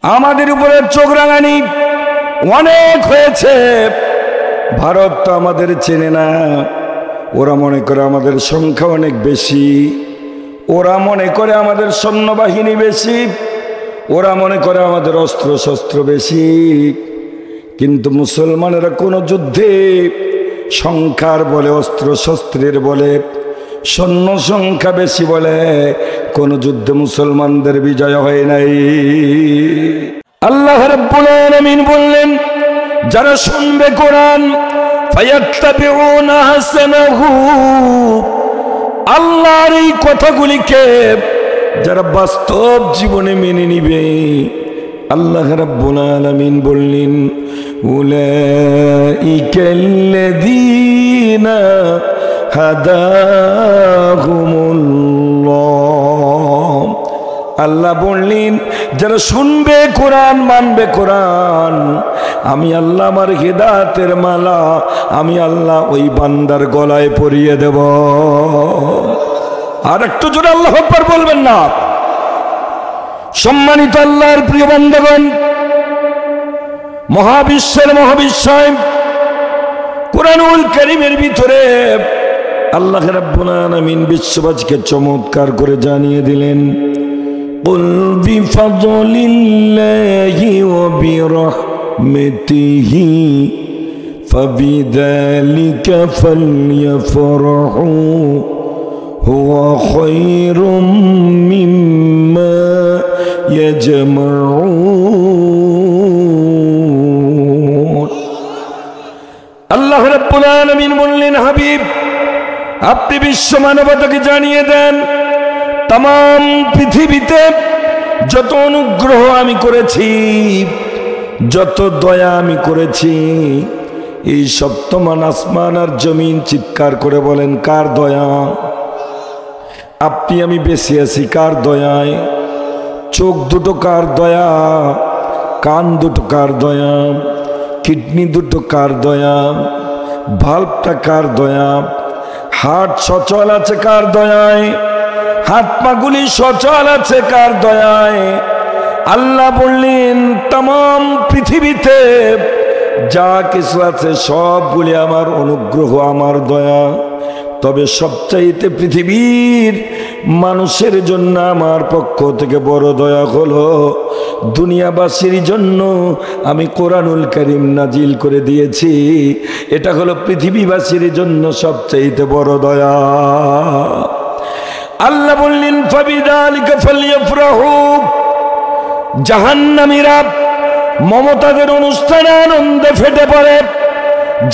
আমাদের উপরে চোখ রাঙানি অনেক হয়েছে। ভারত তো আমাদের চেনে না, ওরা মনে করে আমাদের সংখ্যা অনেক বেশি, ওরা মনে করে আমাদের সৈন্যবাহিনী বেশি, ওরা মনে করে আমাদের অস্ত্র শস্ত্র বেশি। কিন্তু মুসলমানেরা কোনো যুদ্ধে সংখ্যার বলে, অস্ত্র শস্ত্রের বলে, সৈন্য সংখ্যা বেশি বলে কোনো যুদ্ধে মুসলমানদের বিজয় হয় নাই। আল্লাহ রাব্বুল আলামিন বললেন, যারা শুনবে কোরআন ফায়াত্তাবিউনা হাসানাহু, আল্লাহর এই কথাগুলিকে যারা বাস্তব জীবনে মেনে নিবে, আল্লাহ রাব্বুল আলামিন বললেন, উলাইকাল্লাযীনা হাদাহুমুল্লাহ। আল্লাহ বললেন, যারা শুনবে কোরআন, মানবে কোরআন, আমি আল্লাহ আমার হিদায়াতের মালা আমি আল্লাহ ওই বান্দার গলায় পরিয়ে দেব। আর একটু জোরে আল্লাহু আকবার বলবেন না? সম্মানিত আল্লাহর প্রিয় বান্দাগণ, মহাবিশ্বের মহাবিশ্বয় কুরআনুল কারীমের ভিতরে আল্লাহ রাব্বুল আলামিন বিশ্ববাসীকে চমৎকার করে জানিয়ে দিলেন, কুল বিফাদলিল্লাহি ওয়া বিরাহমাতিহি ফাবিযালিকা ফালইফরাহু হুয়া খায়রুম মিম্মা ইয়াজমাউন। আল্লাহ রাব্বুল আলামিন বললেন, হাবিব আপনি বিশ্ব মানবতাকে জানিয়ে দেন, তাম পৃথিবীতে যত অনুগ্রহ আমি করেছি, যত দয়া আমি করেছি, এই সপ্তমান আসমান আর জমিন চিৎকার করে বলেন, কার দয়া? আপনি আমি বেঁচে আছি কার দয়ায়? চোখ দুটো কার দয়া? কান দুটো কার দয়া? কিডনি দুটো কার দয়া? ভাল্বটা কার দয়া? হার্ট সচল আছে কার দয়ায়? হাত পাগুলি সচল আছে কার দয়ায়? আল্লাহ বললেন, তাম পৃথিবীতে যা কিছু আছে সবগুলি আমার অনুগ্রহ, আমার দয়া। তবে সবচাইতে পৃথিবীর মানুষের জন্য আমার পক্ষ থেকে বড় দয়া হলো দুনিয়াবাসীর জন্য আমি কোরআনুল কারীম নাজিল করে দিয়েছি। এটা হলো পৃথিবীবাসীর জন্য সবচাইতে বড় দয়া। আল্লাহ বললেন, ফাবিযালিকা ফালইফরাহু, জাহান্নামীরা মমতাদের অনুষ্ঠানে আনন্দে ফেটে পড়ে,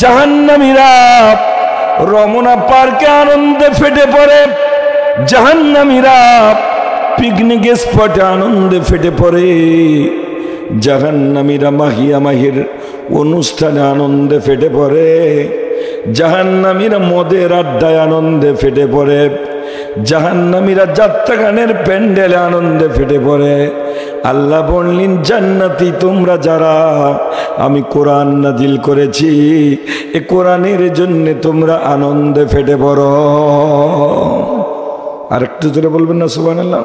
জাহান্নামীরা রমনা পার্কে আনন্দে ফেটে পড়ে, জাহান্নামীরা পিকনিক স্পটে আনন্দে ফেটে পড়ে, জাহান্নামীরা মাহিয়া মাহির অনুষ্ঠানে আনন্দে ফেটে পড়ে, জাহান্নামীরা মদের আড্ডায় আনন্দে ফেটে পড়ে, জাহান্নামীরা যাত্রা গানের প্যান্ডেলে আনন্দে ফেটে পড়ে। আল্লাহ বললেন, জান্নাতি তোমরা যারা আমি কোরআন নাজিল করেছি, এ কোরআনের জন্য তোমরা আনন্দে ফেটে পড়ো। আর একটু জোরে বলবেন না সুবহানাল্লাহ?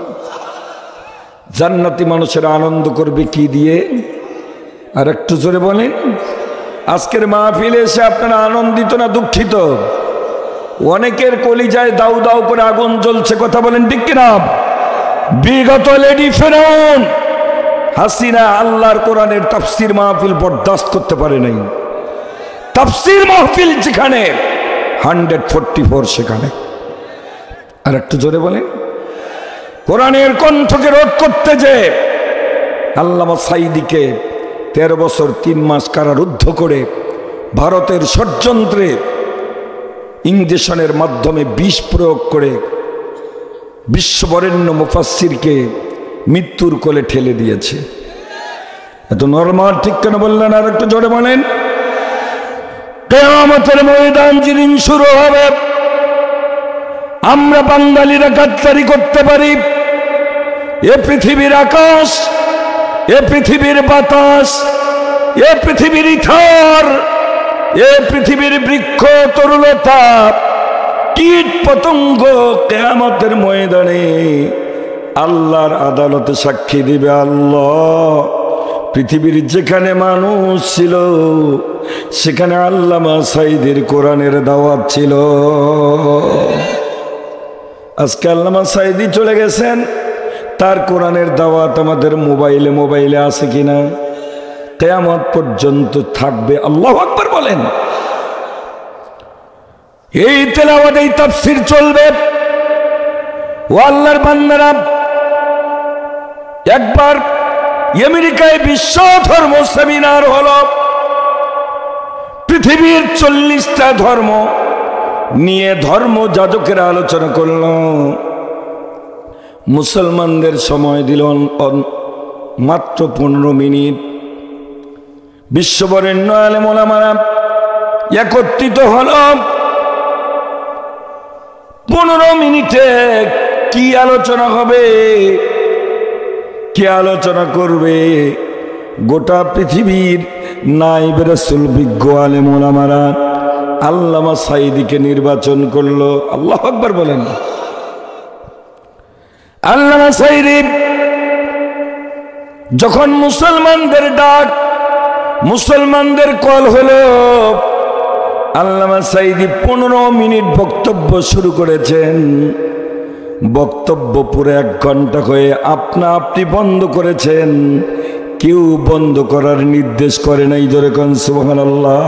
জান্নাতি মানুষেরা আনন্দ করবে কি দিয়ে? আর একটু জোরে বলেন। আজকের মাহফিলে এসে আপনারা আনন্দিত না দুঃখিত? অনেকের কলিজায় দাউ দাউ করে আগুন জ্বলছে, কথা বলেন ঠিক কিনা? বিগত লেডি ফেরাউন হাসিনা আল্লাহর কোরআনের তাফসীর মাহফিল বরদাস্ত করতে পারে নাই। তাফসীর মাহফিল যেখানে 144 সেখানে। আর একটু জোরে বলেন। কোরআনের কণ্ঠকে রোধ করতে যে আল্লামা সাঈদীকে 13 বছর 3 মাস কারারুদ্ধ করে ভারতের ষড়যন্ত্রে ইঞ্জেকশনের মাধ্যমে বিষ প্রয়োগ করে বিশ্ববরেণ্য মুফাসসিরকে মৃত্যুর কোলে ঠেলে দিয়েছে। এত নরমাল ঠিক কেন বললেন? আর একটু জোরে বলেন। কিয়ামতের ময়দান যেদিন শুরু হবে, আমরা বাঙালিরা গাদ্দারি করতে পারি, এ পৃথিবীর আকাশ, এ পৃথিবীর বাতাস, এ পৃথিবীর ইথার, এ পৃথিবীর বৃক্ষ তরুলতা, কীট পতঙ্গ কিয়ামতের ময়দানে আল্লাহর আদালতে সাক্ষী দিবে, আল্লাহ পৃথিবীর যেখানে মানুষ ছিল সেখানে আল্লামা সাঈদীর কোরআনের দাওয়াত ছিল। আজকে আল্লামা সাঈদী চলে গেছেন, তার কোরআনের দাওয়াত আমাদের মোবাইলে আছে কিনা? কিয়ামত পর্যন্ত থাকবে। আল্লাহু আকবার বলেন। এই তেলাওয়াত, এই তাফসীর চলবে। ও আল্লাহর বান্দারা, একবার আমেরিকায় বিশ্ব ধর্ম সেমিনার হলো। পৃথিবীর 40টা ধর্ম নিয়ে ধর্ম যাজকেরা আলোচনা করল। মুসলমানদের সময় দিল মাত্র 15 মিনিট। বিশ্ববরেণ্য আলেম ওলামারা একত্রিত হল। 15 মিনিটে কি আলোচনা হবে, কে আলোচনা করবে? গোটা পৃথিবীর নায়েব রাসূল বিজ্ঞ আলেম ওলামারা আল্লামা সাঈদীকে নির্বাচন করলো। আল্লাহু আকবার বলেন। আল্লামা সাঈদী যখন মুসলমানদের ডাক, মুসলমানদের কল হলো, আল্লামা সাঈদী 15 মিনিট বক্তব্য শুরু করেছেন। বক্তব্য পুরো 1 ঘন্টা হয়ে আপনি বন্ধ করেছেন। কেউ বন্ধ করার নির্দেশ করে নাই। জোরে কোন সুবহানাল্লাহ।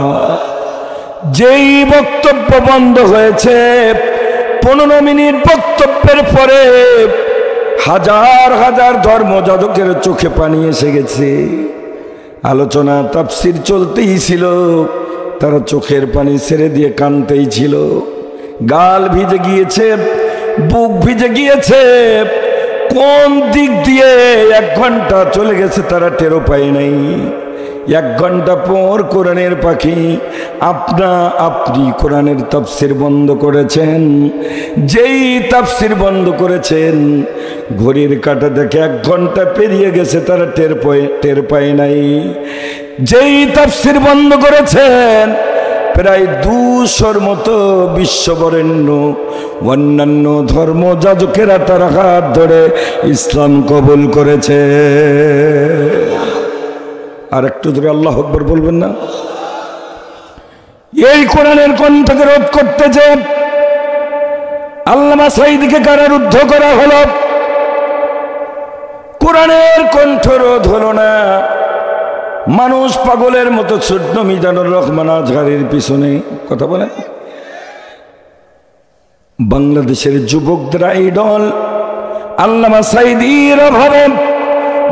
যেই বক্তব্য বন্ধ হয়েছে, 15 মিনিট বক্তব্যের পরে হাজার হাজার ধর্মযাজকের চোখে পানি এসে গেছে। আলোচনা তাফসীর চলতেই ছিল, তারা চোখের পানি ছেড়ে দিয়ে কাঁদতেই ছিল। গাল ভিজে গিয়েছে, বুক ভিজে গিয়েছে। কোন দিক দিয়ে 1 ঘন্টা চলে গেছে তারা টেরও পায় নাই। 1 ঘন্টা পর কোরআনের পাখি আপনি কোরআনের তাফসীর বন্ধ করেছেন। যেই তাফসীর বন্ধ করেছেন, ঘড়ির কাঁটা দেখে 1 ঘন্টা পেরিয়ে গেছে, তারা টের পায় নাই। যেই তাফসীর বন্ধ করেছেন, প্রায় 200-র মতো বিশ্ববরেণ্য অন্যান্য ধর্ম যাজকেরা তার হাত ধরে ইসলাম কবুল করেছে। আর একটু ধরে আল্লাহু আকবার বলবেন না? এই কোরআনের কণ্ঠকে রোধ করতে যে আল্লামা সাঈদীকে কারারুদ্ধ করা হলো, কোরআনের কণ্ঠ রোধ হলো না। মানুষ পাগলের মতো ছোট্ট মিজানুর রহমান আজহারির পিছনে কথা বলে। বাংলাদেশের যুবকদের আইডল আল্লামা সাঈদীর অভাবে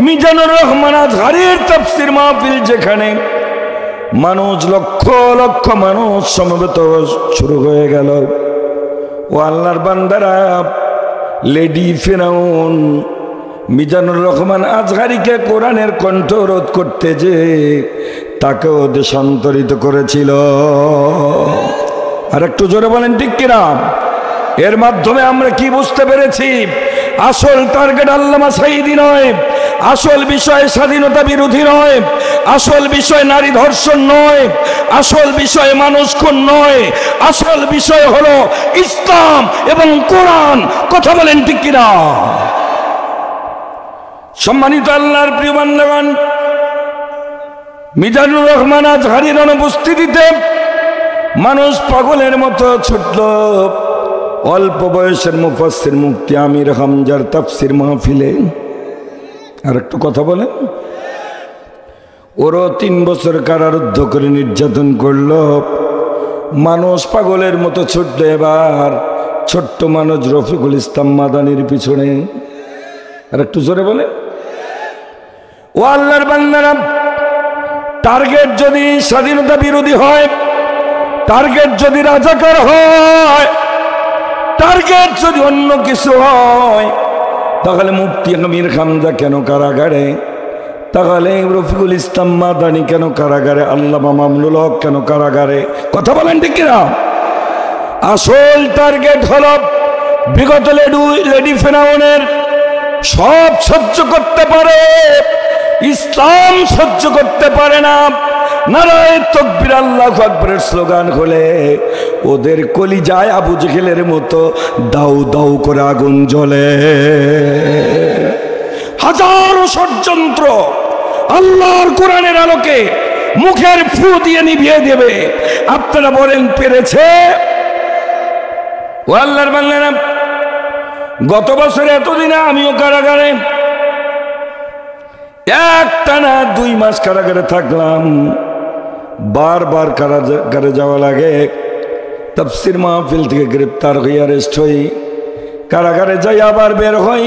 মিজানুর রহমান আজহারির তাফসীর মাহফিল, যেখানে মানুষ লক্ষ লক্ষ মানুষ সমবেত শুরু হয়ে গেল। ও আল্লাহর বান্দারা, লেডি ফেরাউন মিজানুর রহমান আজহারিকে কোরআনের কণ্ঠ রোধ করতে যে তাকেও দেশান্তরিত করেছিল। আর একটু জোরে বলেন ঠিক কিনা? এর মাধ্যমে আমরা কি বুঝতে পেরেছি? আসল টার্গেট আল্লামা সাঈদী নয়, আসল বিষয় স্বাধীনতা বিরোধী নয়, আসল বিষয় নারী ধর্ষণ নয়, আসল বিষয় মানুষ খুন নয়, আসল বিষয় হলো ইসলাম এবং কোরআন। কথা বলেন ঠিক কিনা? সম্মানিত আল্লাহর প্রিয় বান্দাগণ, মিজানুর রহমান আজহারির অনুপস্থিতিতে মানুষ পাগলের মতো ছুটল অল্প বয়সের মুফাসসির মুফতি আমির হামজার তাফসীর মাহফিলে। আর একটু কথা বলেন। ওরও 3 বছর কারারুদ্ধ করে নির্যাতন করল। মানুষ পাগলের মতো ছুটল এবার ছোট্ট মানুষ রফিকুল ইসলাম মাদানির পিছনে। আর একটু জোরে বলে। ও আল্লাহর বান্দারা, টার্গেট যদি স্বাধীনতা বিরোধী হয়, টার্গেট যদি রাজাকার হয়, টার্গেট যদি অন্য কিছু হয়, তাহলে মুফতি আমির হামজা কেন কারাগারে? তাহলে রফিকুল ইসলাম মাদানি কেন কারাগারে? আল্লামা মামুনুল হক কেন কারাগারে? কথা বলেন ঠিক কিনা? আসল টার্গেট হল বিগত লেডি ফেরাউনের সব সহ্য করতে পারে, ইসলাম সহ্য করতে পারে না। নারায়ে তাকবীর আল্লাহু আকবারের স্লোগান হলে ওদের কলিজায় আবু জেহেলের মতো দাউ দাউ করে আগুন জ্বলে। হাজারো ষড়যন্ত্র আল্লাহর কোরআনের আলোকে মুখের ফু দিয়ে নিভিয়ে দেবে। আপনারা বলেন পেরেছে? ও আল্লাহর বান্দারা, গত বছর এতদিনে আমিও কারাগারে একটানা 2 মাস কারাগারে থাকলাম। বারবার কারাগারে যাওয়া লাগে। তাফসীর মাহফিল থেকে গ্রেপ্তার হয়ে অ্যারেস্ট হই, কারাগারে যাই, আবার বের হই।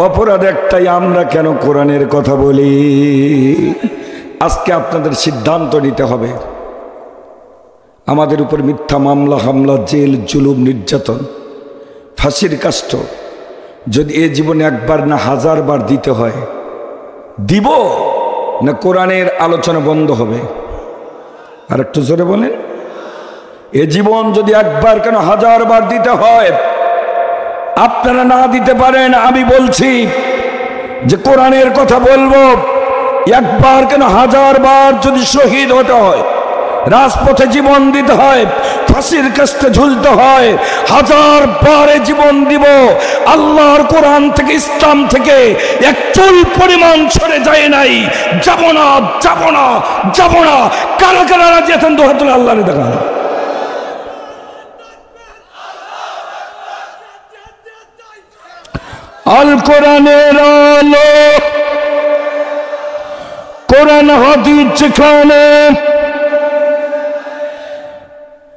অপরাধ একটাই, আমরা কেন কোরআনের কথা বলি? আজকে আপনাদের সিদ্ধান্ত নিতে হবে। আমাদের উপর মিথ্যা মামলা, হামলা, জেল, জুলুম, নির্যাতন, ফাঁসির কাষ্ঠ যদি এ জীবনে একবার না 1000 বার দিতে হয়, দিব না কোরআনের আলোচনা বন্ধ হবে? আর একটু জোরে বলেন। এ জীবন যদি একবার কেন 1000 বার দিতে হয়, আপনারা না দিতে পারেন, আমি বলছি যে কোরআনের কথা বলবো। একবার কেন 1000 বার যদি শহীদ হতে হয়, রাজপথে জীবন দিতে হয়, ফাঁসির কাস্তে ঝুলতে হয়, 1000 বারে জীবন দিব। আল্লাহর কোরআন থেকে, ইসলাম থেকে এক চুল পরিমাণ সরে যায় নাই। যাব না, যাব না, যাব না। কারা কারা রাজি আছেন? দোহাতুল আল্লাহরে দেখান। আল কোরআনের আলো, কোরআন হাদিস যেখানে,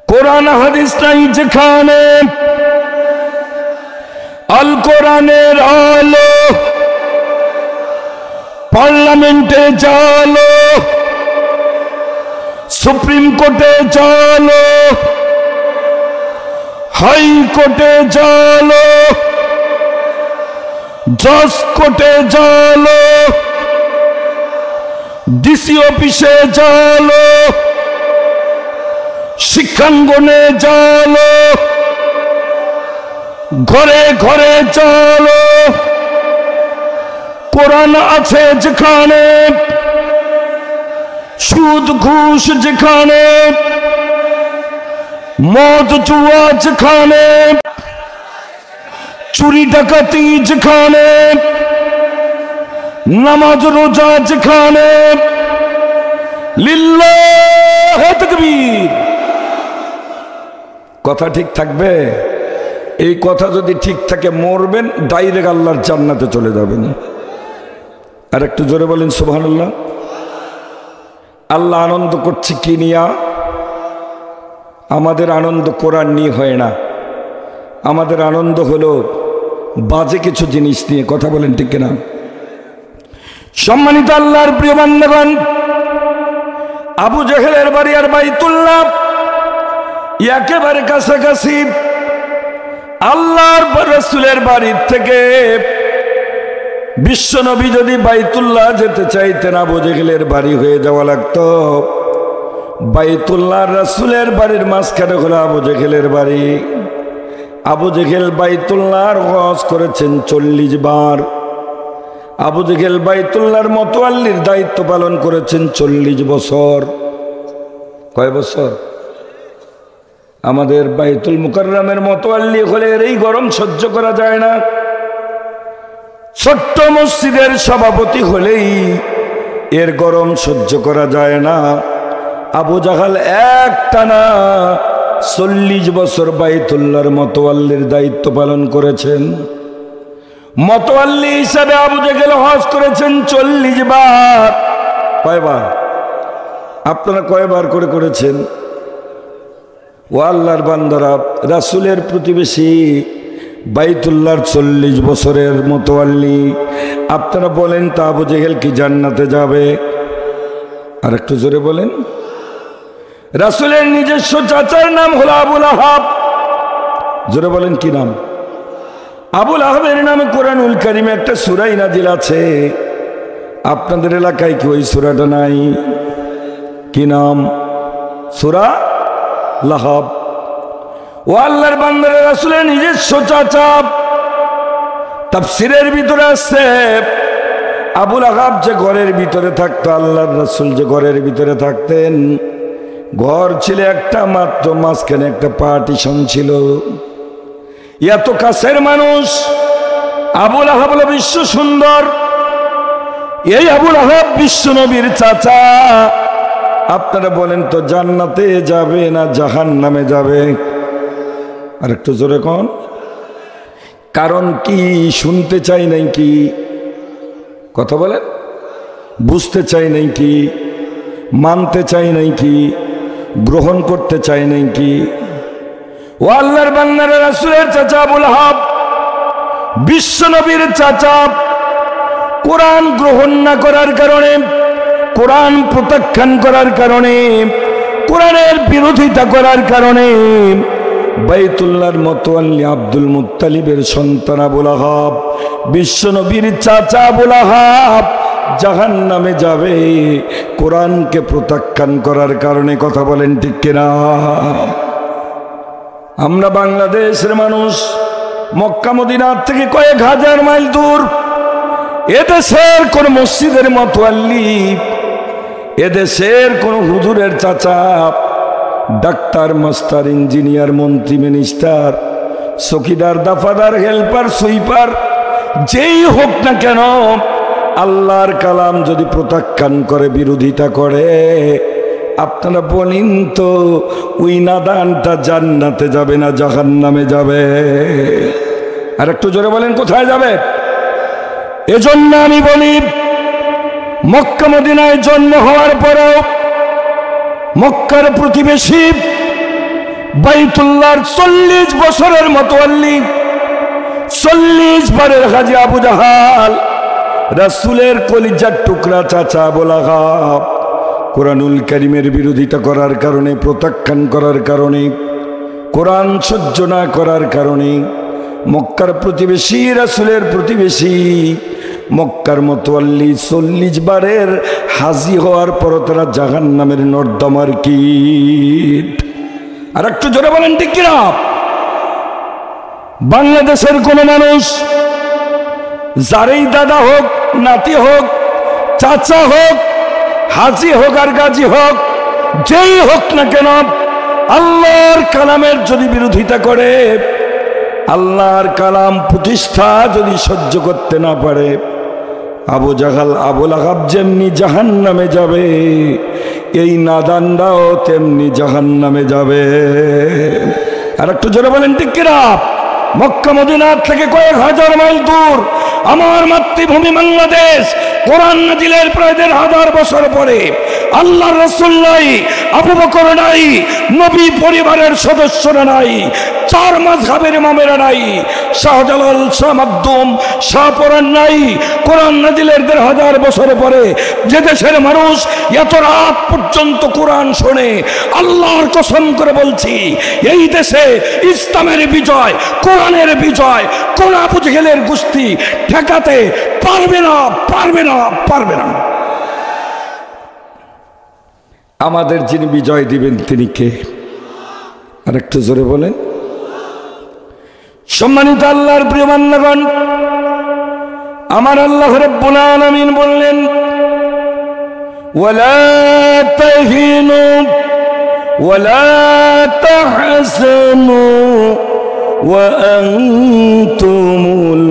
কোরআন হাদিস নাই যেখানে, আল কোরআনের আলো। পার্লামেন্টে চলো, সুপ্রিম কোর্টে চলো, হাইকোর্টে চলো, জজ কোর্টে চলো, ডিসি অফিসে চলো, শিক্ষাঙ্গনে চলো, ঘরে ঘরে চলো। কোরআন আছে যেখানে, সুদ ঘুষ যেখানে, মদ জুয়া যেখানে, চুরি ডাকাতি যেখানে, নামাজ রোজা যেখানে, লিল্লাহ তাকবীর। কথা ঠিক থাকবে? এই কথা যদি ঠিক থাকে, মরবেন ডাইরেক্ট আল্লাহর জান্নাতে চলে যাবেন। আর একটু জোরে বলেন সুবহানাল্লাহ। আল্লাহ আনন্দ করছে কি নিয়া? আমাদের আনন্দ কোরআন নিয়ে হয় না, আমাদের আনন্দ হলো বাজে কিছু জিনিস নিয়ে। কথা বলেন ঠিক কিনা? সম্মানিত আল্লাহর প্রিয় বান্দাগণ, আবু জেহেলের বাড়ি আর বাইতুল্লাহ একেবারে কাছাকাছি। আল্লাহর রাসূলের বাড়ির থেকে বিশ্বনবী যদি বাইতুল্লাহ যেতে চাইতেন, আবু জেহেলের বাড়ি হয়ে যাওয়া লাগতো। বাইতুল্লাহ রাসূলের বাড়ির মাঝখানে হলো আবু জেহেলের বাড়ি। আবু জেহেল বাইতুল্লাহর হজ করেছেন 40 বার। আবু জেহেল বাইতুল্লাহর মতোয়াল্লির দায়িত্ব পালন করেছেন 40 বছর। কয় বছর? আমাদের বাইতুল মুকাররমের মতোয়াল্লি হলে এই গরম সহ্য করা যায় না। ছোট্ট মসজিদের সভাপতি হলেই এর গরম সহ্য করা যায় না। আবু জাহাল একটানা 40 বছর বাইতুল্লাহর মতোয়াল্লির দায়িত্ব পালন করেছেন। মতোয়াল্লি হিসাবে আবু জাহেল হজ করেছেন 40 বার। কয়বার? আপনারা কয়বার করে করেছেন? ও আল্লাহর বান্দারা, রাসূলের প্রতিবেশী বাইতুল্লাহর 40 বছরের মতোয়াল্লি। আপনারা বলেন তা আবু জেহেল কি জান্নাতে যাবে? আর একটু জোরে বলেন। রাসূলের নিজস্ব চাচার নাম হলো আবুল আহাব। জোরে বলেন কি নাম? আবুল আহাবের নামে কোরআনুল কারীমে একটা সূরা নাজিল আছে। আপনাদের এলাকায় কি ওই সূরাটা নাই? কি নাম? সূরা লাহাব। ও আল্লাহর বান্দারা, রাসূলের নিজস্ব চাচা। তাফসীরের ভিতরে আছে আবুল আহাব যে ঘরের ভিতরে থাকতো, আল্লাহর রাসূল যে ঘরের ভিতরে থাকতেন, ঘর ছিল একটা মাত্র, মাঝখানে একটা পার্টিশন ছিল। এত কাছের মানুষ। আবুল আহাব হলো বিশ্ব সুন্দর, এই আবু লাহাব বিশ্ব নবীর চাচা। আপনারা বলেন তো জান্নাতে যাবে না জাহান্নামে যাবে? আর একটু জোরে কোন। কারণ কি শুনতে চাই নাই কি? কথা বলেন। বুঝতে চাই নাই কি? মানতে চাই নাই কি? গ্রহণ করতে চাই নাই কি? ও আল্লাহর বান্দারা, রাসূলের চাচা আবু লাহাব বিশ্ব নবীর চাচা কোরআন গ্রহণ না করার কারণে, কোরআন প্রত্যাখ্যান করার কারণে, কোরআনের বিরোধিতা করার কারণে বাইতুল্লাহর মতওয়াল্লি আব্দুল মুত্তালিবের সন্তান আবু লাহাব, বিশ্ব নবীর চাচা আবু লাহাব জাহান্নামে যাবে কোরআনকে প্রত্যাখ্যান করার কারণে। কথা বলেন ঠিক কিনা? আমরা বাংলাদেশের মানুষ, মক্কা মদিনার থেকে কয়েক হাজার মাইল দূর। এদেশের কোন মসজিদের মতওয়াল্লি, এদেশের কোন হুজুরের চাচা, ডাক্তার, মাস্টার, ইঞ্জিনিয়ার, মন্ত্রী, মিনিস্টার, চকিদার, দাফাদার, হেল্পার, সুইপার, যেই হোক না কেন, আল্লাহর কালাম যদি প্রত্যাখ্যান করে, বিরোধিতা করে, আপনারা বলেন তো ওই নাদানটা জান্নাতে যাবে না জাহান্নামে যাবে? আর একটু জোরে বলেন কোথায় যাবে? এজন্য আমি বলি, মক্কা মদিনায় জন্ম হওয়ার পরেও মক্কার প্রতিবেশী বাইতুল্লাহর 40 বছরের মতওয়াল্লি, 40 বারের হাজী আবু জাহাল, রাসূলের কলিজার টুকরা চাচা আবু লাহাব কোরআনুল কারীমের বিরোধিতা করার কারণে, প্রত্যাখ্যান করার কারণে, কোরআন সহ্য না করার কারণে মক্কার প্রতিবেশী, রাসূলের প্রতিবেশী মক্কার মতওয়াল্লি 40 বারের হাজী হওয়ার পর তারা জাহান্নামের নর্দমার কীট। আর একটু জোরে বলেন ঠিক কিনা? বাংলাদেশের কোন মানুষ, যারই দাদা হোক, নাতি হোক, চাচা হোক, হাজী হোক আর গাজী হোক, যেই হোক না কেন, আল্লাহর কালামের যদি বিরোধিতা করে, আল্লাহর কালাম প্রতিষ্ঠা যদি সহ্য করতে না পারে, আবু জাহাল, আবু লাহাব যেমনি জাহান্নামে যাবে, এই নাদানরাও তেমনি জাহান্নামে যাবে। আর একটু জোরে বলেন ঠিক কিনা? মক্কা মদিনার থেকে কয়েক হাজার মাইল দূর আমার মাতৃভূমি বাংলাদেশ, কোরআন নাজিলের প্রায় ১,৫০০ বছর পরে আল্লাহর রাসূল নাই, আবু বকর নাই, নবী পরিবারের সদস্যরা নাই, 4 মাযহাবের ইমামেরা নাই, শাহজালাল, শাহ মাকদুম, শাহপরান নাই। কোরআন নাজিলের ১,৫০০ বছর পরে যে দেশের মানুষ এত রাত পর্যন্ত কোরআন শোনে, আল্লাহর কসম করে বলছি, এই দেশে ইসলামের বিজয়, কোরআনের বিজয় কোন আবু জেহেলের গোষ্ঠী ঠেকাতে পারবে না, পারবে না, পারবে না। আমাদের যিনি বিজয় দিবেন তিনি কে? আর একটু জোরে বলেন। সম্মানিত আল্লাহর প্রিয় বান্দাগণ, আমার আল্লাহ রাব্বুল আলামিন বললেন, ওয়ালা তাহিনু ওয়ালা তাহসানু ওয়া আনতুমুল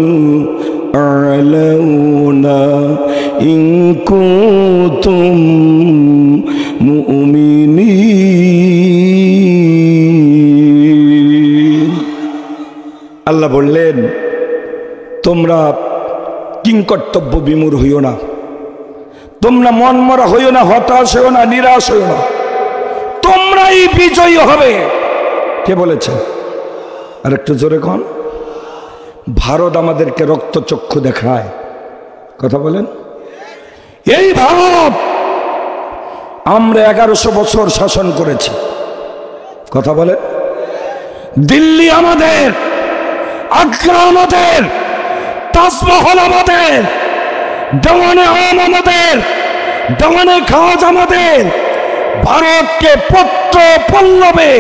আ'লাউনা ইন কুনতুম মুমিনিন। আল্লাহ বললেন, তোমরা কিংকর্তব্য বিমূঢ় হইও না, তোমরা মনমরা হইও না, হতাশ হইও না, নিরাশ হইও না, তোমরাই বিজয়ী হবে। কে বলেছে? আর একটু জোরে কোন। ভারত আমাদেরকে রক্তচক্ষু দেখায়। কথা বলেন। এই ভারত আমরা 1100 বছর শাসন করেছি। কথা বলে। দিল্লি আমাদের, আগ্রা আমাদের, তাজমহল আমাদের, দেওয়ানে আম আমাদের, দেওয়ানে খাজ আমাদের। ভারতকে পত্র পল্লবে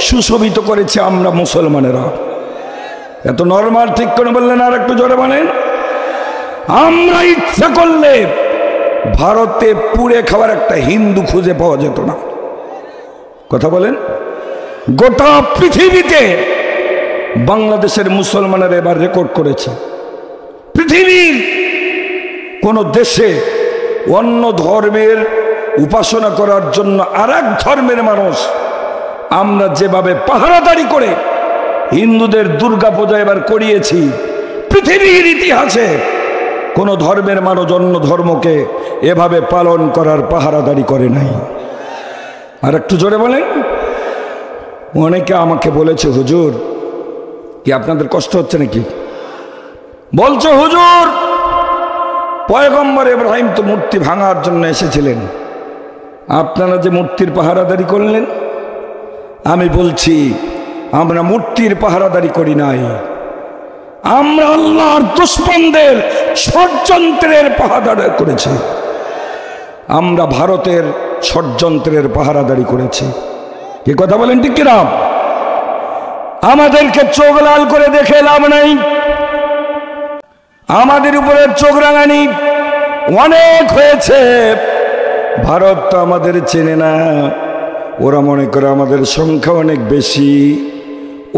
সুশোভিত করেছে আমরা মুসলমানেরা। এত নরমাল ঠিক করে বললেন। আর একটু জোরে বলেন। আমরা ইচ্ছা করলে ভারতে পুড়ে খাওয়ার একটা হিন্দু খুঁজে পাওয়া যেত না। কথা বলেন। গোটা পৃথিবীতে বাংলাদেশের মুসলমানেরা এবার রেকর্ড করেছে। পৃথিবীর কোনো দেশে অন্য ধর্মের উপাসনা করার জন্য আর এক ধর্মের মানুষ আমরা যেভাবে পাহারাদারি করে হিন্দুদের দুর্গা পূজা এবার করিয়েছি, পৃথিবীর ইতিহাসে কোন ধর্মের মানুষ অন্য ধর্মকে এভাবে পালন করার পাহারাদারি করে নাই। আর একটু জোরে বলেন। অনেকে আমাকে বলেছে, হুজুর কি আপনাদের কষ্ট হচ্ছে নাকি? বলছো হুজুর পয়গম্বর ইব্রাহিম তো মূর্তি ভাঙার জন্য এসেছিলেন, আপনারা যে মূর্তির পাহারাদারি করলেন। আমি বলছি আমরা মূর্তির পাহারাদারি করি নাই, আমরা আল্লাহর দুশমনদের ষড়যন্ত্রের পাহারাদারি করেছি। আমরা ভারতের ষড়যন্ত্রের পাহারাদারি করেছি। কি কথা বলেন ঠিক কিনা? আমাদেরকে চোখ লাল করে দেখে লাভ নাই, আমাদের উপরে চোখ রাঙানি অনেক হয়েছে। ভারত তো আমাদের চেনে না, ওরা মনে করে আমাদের সংখ্যা অনেক বেশি,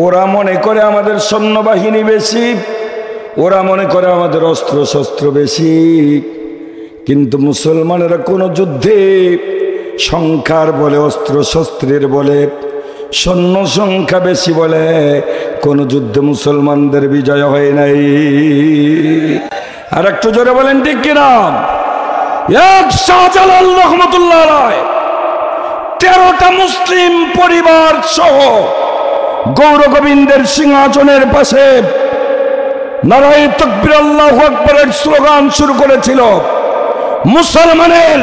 ওরা মনে করে আমাদের সৈন্যবাহিনী বেশি, ওরা মনে করে আমাদের অস্ত্র শস্ত্র বেশি। কিন্তু মুসলমানেরা কোনো যুদ্ধে সংখ্যার বলে, অস্ত্র শস্ত্রের বলে, সৈন্য সংখ্যা বেশি বলে কোনো যুদ্ধে মুসলমানদের বিজয় হয় নাই। আর একটু জোরে বলেন ঠিক কিনা? এক শাহজালাল রহমতুল্লাহ আলাইহি 13টা মুসলিম পরিবার সহ গৌর গোবিন্দের সিংহাসনের পাশে নারায়ে তাকবীর আল্লাহু আকবারের স্লোগান শুরু করেছিল। মুসলমানের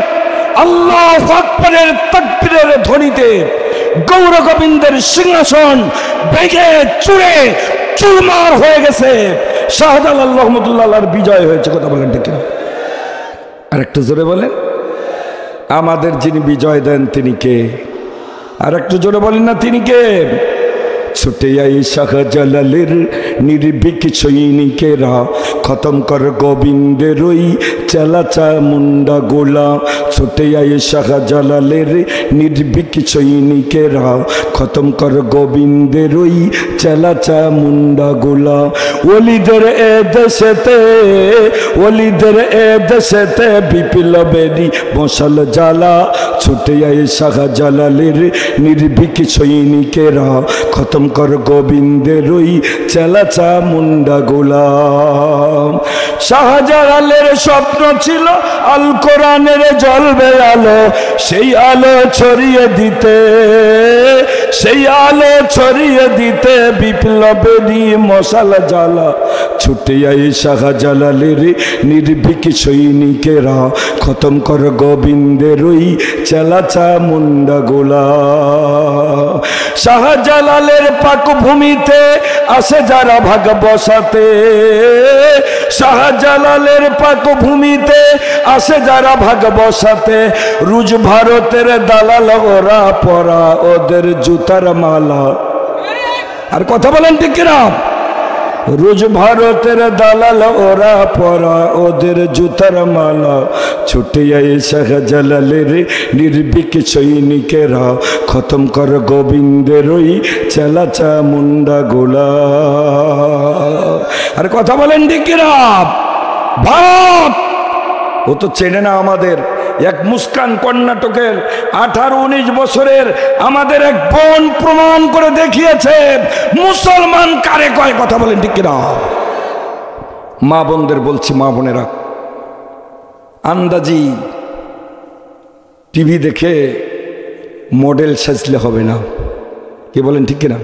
আল্লাহু আকবারের তাকবীরের ধ্বনিতে গৌর গোবিন্দের সিংহাসন ভেঙে চুরে চুরমার হয়ে গেছে। শাহজালাল রহমতুল্লাহ আলাইহির বিজয় হয়েছে। কথা বলেন ঠিক না? আর একটু জোরে বলেন। আমাদের যিনি বিজয় দেন তিনি কে? আর একটু জোরে বলেন না, তিনি কে? ছুটে আই শাহজালালের নির্ভীক সৈনিকেরা, খতম কর গোবিন্দের ওই চালাচা মুন্ডা গোলা। ছুটে আই শাহজালালের নির্ভীক সৈনিকেরা, খতম কর গোবিন্দের ওই চালাচা মুন্ডা গোলা। ওলিদের এ দেশেতে, ওলিদের এ দেশেতে বিপ্লবেরই মশাল জ্বালা। ছুটে আই শাহজালালের নির্ভীক সৈনিকেরা, খতম কর গোবিন্দের ওই চালাচা মুন্ডা গোলাম। শাহজালালের স্বপ্ন ছিল আল কোরআনের জ্বলবে আলো, সেই আলো ছড়িয়ে দিতে, সেই আলো ছড়িয়ে দিতে বিপ্লবেরই মশাল জ্বালা। ছুটে আই শাহজালালের নির্ভীক সৈনিকেরা, খতম কর গোবিন্দের ওই চালাচা মুন্ডা গোলাম। শাহজালালের পাক ভূমিতে আসে যারা ভাগ বসাতে, শাহজালালের পাক ভূমিতে আসে যারা ভাগ বসাতে। রুজ ভারতের দালাল ওরা, পরা ওদের জুতার মালা। আর কথা বলেন ঠিক কিনা? রোজ ভারতের দালাল ওরা, পরা ওদের জুতার মালা। ছুটে আই শাহজালালের নির্ভীক সৈনিকেরা, খতম কর গোবিন্দের ওই চালাচা মুন্ডা গোলা। আর কথা বলেন ঠিক কিনা? ভারত ও তো চেনে না আমাদের। এক মুস্কান কর্ণাটকের 18-19 বছরের আমাদের এক বোন প্রমাণ করে দেখিয়েছে মুসলমান কারে কয়। কথা বলেন ঠিক কিনা? মা বোনদের বলছি, মা বোনেরা, আন্দাজি টিভি দেখে মডেল সাজলে হবে না। কি বলেন ঠিক কিনা?